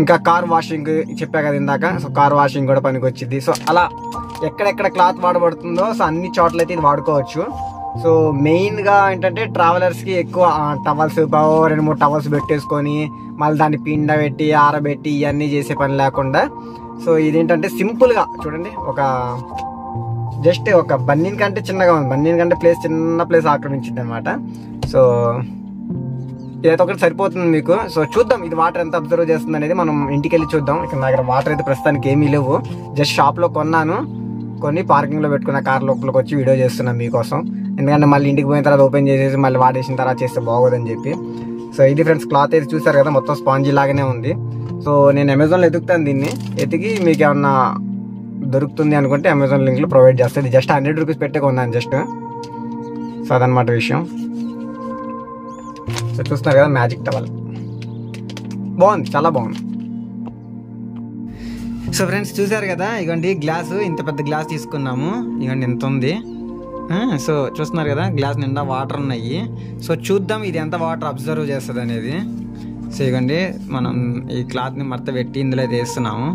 ఇంకా car washing చెప్పా కదా ఇందాక, సో కార్ వాషింగ్ కూడా పనికి వచ్చింది. సో అలా ఎక్కడెక్కడ క్లాత్ వాడబడుతుందో సో అన్ని చోట్ల అయితే ఇది వాడుకోవచ్చు. సో మెయిన్గా ఏంటంటే ట్రావెలర్స్కి ఎక్కువ టవల్స్ 2-3 టవల్స్ పెట్టేసుకొని మళ్ళీ దాన్ని పెట్టి ఆరబెట్టి ఇవన్నీ చేసే పని లేకుండా, సో ఇదేంటంటే సింపుల్గా చూడండి, జస్ట్ ఒక బన్నీన్ కంటే చిన్నగా ఉంది, బన్నీన్ కంటే చిన్న ప్లేస్ ఆక్రమించింది అనమాట. సో ఇదైతే ఒకటి సరిపోతుంది మీకు. సో చూద్దాం ఇది వాటర్ ఎంత అబ్జర్వ్ చేస్తుంది అనేది మనం ఇంటికి వెళ్ళి చూద్దాం. ఇక్కడ నా దగ్గర వాటర్ అయితే ప్రస్తుతానికి ఏమీ లేవు, జస్ట్ షాప్లో కొన్ని పార్కింగ్లో పెట్టుకున్న కార్ లోపలికి వచ్చి వీడియో చేస్తున్నాను మీకోసం. ఎందుకంటే మళ్ళీ ఇంటికి పోయిన తర్వాత ఓపెన్ చేసేసి మళ్ళీ వాడేసిన తర్వాత చేస్తే బాగోదని చెప్పి. సో ఇది ఫ్రెండ్స్ క్లాత్ అయితే చూసారు కదా, మొత్తం స్పాంజీ లాగానే ఉంది. సో నేను అమెజాన్లో ఎదుగుతాను, దీన్ని ఎతికి మీకు ఏమన్నా దొరుకుతుంది అనుకుంటే అమెజాన్ లింక్లో ప్రొవైడ్ చేస్తుంది. జస్ట్ 100 రూపీస్ పెట్టే కొన్నాను జస్ట్. సో అదనమాట విషయం. సో చూస్తున్నారు కదా మ్యాజిక్ టవల్ బాగుంది, చాలా బాగుంది. సో ఫ్రెండ్స్ చూసారు కదా, ఇగోండి గ్లాసు, ఇంత పెద్ద గ్లాస్ తీసుకున్నాము, ఇగోండి ఎంత ఉంది. సో చూస్తున్నారు కదా గ్లాస్ నిండా వాటర్ ఉన్నాయి. సో చూద్దాం ఇది ఎంత వాటర్ అబ్జర్వ్ చేస్తుంది అనేది. సో ఇగోండి మనం ఈ క్లాత్ని మడత పెట్టి ఇందులో అయితే వేస్తున్నాము.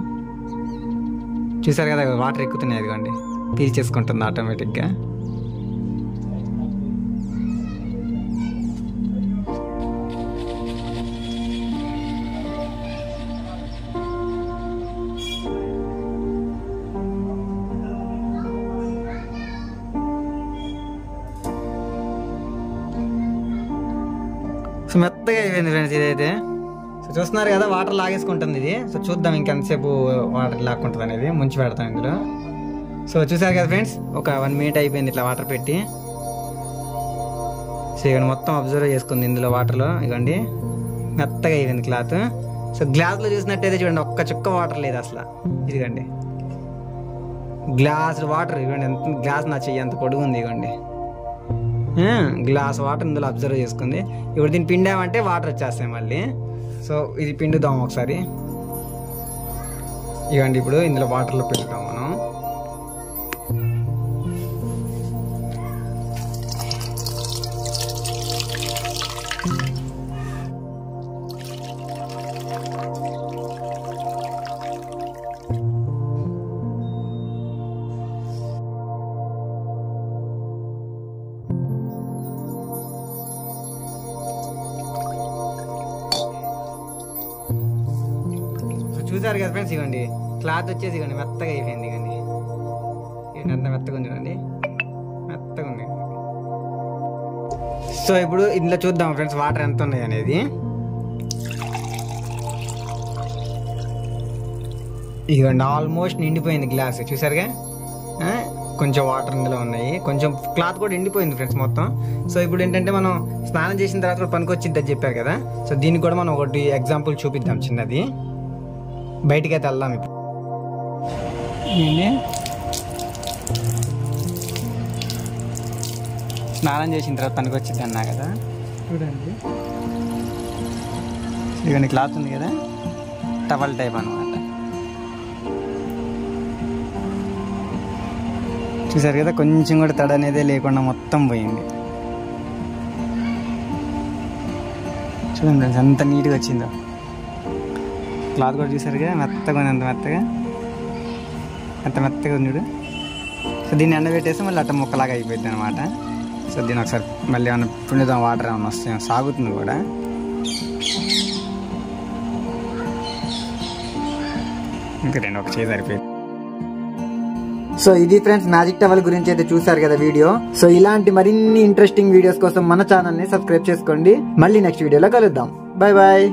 చూసారు కదా వాటర్ ఎక్కుతున్నాయి, ఇదిగోండి పీల్చేసుకుంటుంది ఆటోమేటిక్గా. సో మెత్తగా అయిపోయింది ఫ్రెండ్స్ ఇదైతే. సో చూస్తున్నారు కదా వాటర్ లాగేసుకుంటుంది ఇది. సో చూద్దాం ఇంకెంతసేపు వాటర్ లాక్కుంటుంది అనేది, ముంచి పెడతాం ఇందులో. సో చూసారు కదా ఫ్రెండ్స్, ఒక 1 మినిట్ అయిపోయింది ఇట్లా వాటర్ పెట్టి. సో ఇక్కడ మొత్తం అబ్జర్వ్ చేసుకుంది ఇందులో వాటర్లో, ఇవ్వండి మెత్తగా అయిపోయింది క్లాత్. సో గ్లాస్లో చూసినట్టయితే చూడండి ఒక్క చుక్క వాటర్ లేదు అసలు. ఇదిగండి గ్లాస్ వాటర్, ఇవ్వండి ఎంత గ్లాస్ నా చెయ్యి ఎంత పొడుగు ఉంది, ఇవ్వండి గ్లాస్ వాటర్ ఇందులో అబ్జర్వ్ చేసుకుంది. ఇప్పుడు దీన్ని పిండామంటే వాటర్ వచ్చేస్తాయి మళ్ళీ. సో ఇది పిండుదాం ఒకసారి, ఇవ్వండి ఇప్పుడు ఇందులో వాటర్లో పిండుతాం మనం. చూసారు కదా ఫ్రెండ్స్, ఇవ్వండి క్లాత్ వచ్చేసి ఇవ్వండి మెత్తగా అయిపోయింది, ఇవ్వండి ఎంత మెత్తగా ఉంది, చూడండి మెత్తగా ఉంది. సో ఇప్పుడు ఇందులో చూద్దాం ఫ్రెండ్స్ వాటర్ ఎంత ఉన్నాయి అనేది. ఇవ్వండి ఆల్మోస్ట్ నిండిపోయింది గ్లాస్, చూసారుగా కొంచెం వాటర్ ఇందులో ఉన్నాయి, కొంచెం క్లాత్ కూడా ఎండిపోయింది ఫ్రెండ్స్ మొత్తం. సో ఇప్పుడు ఏంటంటే మనం స్నానం చేసిన తర్వాత కూడా పనికొచ్చింది అని చెప్పారు కదా. సో దీనికి కూడా మనం ఒకటి ఎగ్జాంపుల్ చూపిద్దాం చిన్నది. బయటికి అయితే వెళ్దాం ఇప్పుడు. స్నానం చేసిన తర్వాత పనికి వచ్చింది అన్నా కదా, చూడండి ఇవన్నీ క్లాత్ ఉంది కదా, టవల్ టైప్ అనమాట. చూసారు కదా కొంచెం కూడా తడ అనేది లేకుండా మొత్తం పోయింది. చూడండి ఎంత నీట్గా వచ్చిందో క్లాత్ కూడా. చూసారుగా మెత్తగా ఉంది, ఎంత మెత్తగా ఉంది చూడు. సో దీన్ని ఎండబెట్టేసి మళ్ళీ అట్ట ముక్కలాగా అయిపోయింది అనమాట. సో దీన్ని ఒకసారి మళ్ళీ ఏమన్నా పిండుదాం, వాటర్ ఏమన్నా వస్తాయి, సాగుతుంది కూడా. ఇంకా ఒక చేయి సరిపోయింది. సో ఇది ఫ్రెండ్స్ మ్యాజిక్ టవల్ గురించి అయితే చూసారు కదా వీడియో. సో ఇలాంటి మరిన్ని ఇంట్రెస్టింగ్ వీడియోస్ కోసం మన ఛానల్ ని సబ్స్క్రైబ్ చేసుకోండి. మళ్ళీ నెక్స్ట్ వీడియోలో కలుద్దాం. Bye bye.